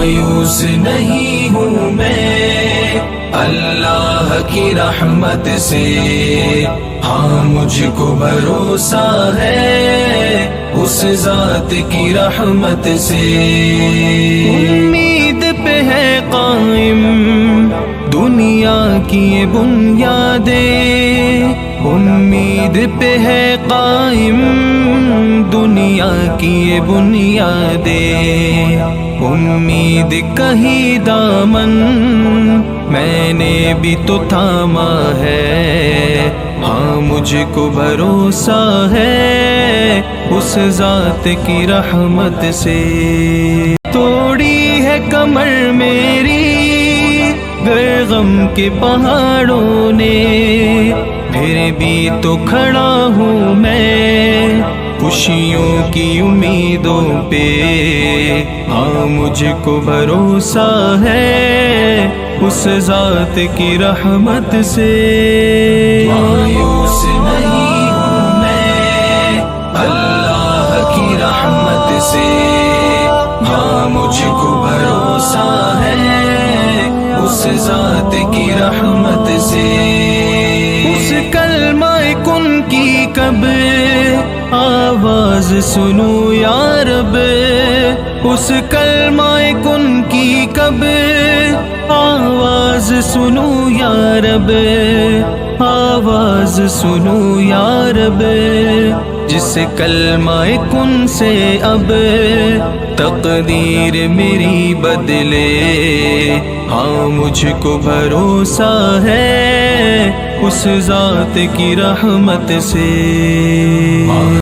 مایوس نہیں ہوں میں اللہ کی رحمت سے، ہاں مجھ کو بھروسہ ہے اس ذات کی رحمت سے۔ امید پہ ہے قائم دنیا کی یہ بنیادیں، امید پہ ہے قائم دنیا کی یہ بنیادیں، امید کہیں دامن میں نے بھی تو تھاما ہے، ہاں مجھ کو بھروسہ ہے اس ذات کی رحمت سے۔ توڑی ہے کمر میری گر غم کے پہاڑوں نے، پھر بھی تو کھڑا ہوں میں خوشیوں کی امیدوں پہ، ہاں مجھ کو بھروسہ ہے اس ذات کی رحمت سے۔ مایوس نہیں ہوں میں اللہ کی رحمت سے، ہاں مجھ کو بھروسہ ہے اس ذات کی رحمت سے۔ اس کلمہ کن کی کب آواز سنوں یا رب، اس کلمہ کن کی کب آواز سنوں یا رب، آواز سنوں یا رب، جس کلمہ کن سے اب تقدیر میری بدلے، ہاں مجھ کو بھروسہ ہے اس ذات کی رحمت سے۔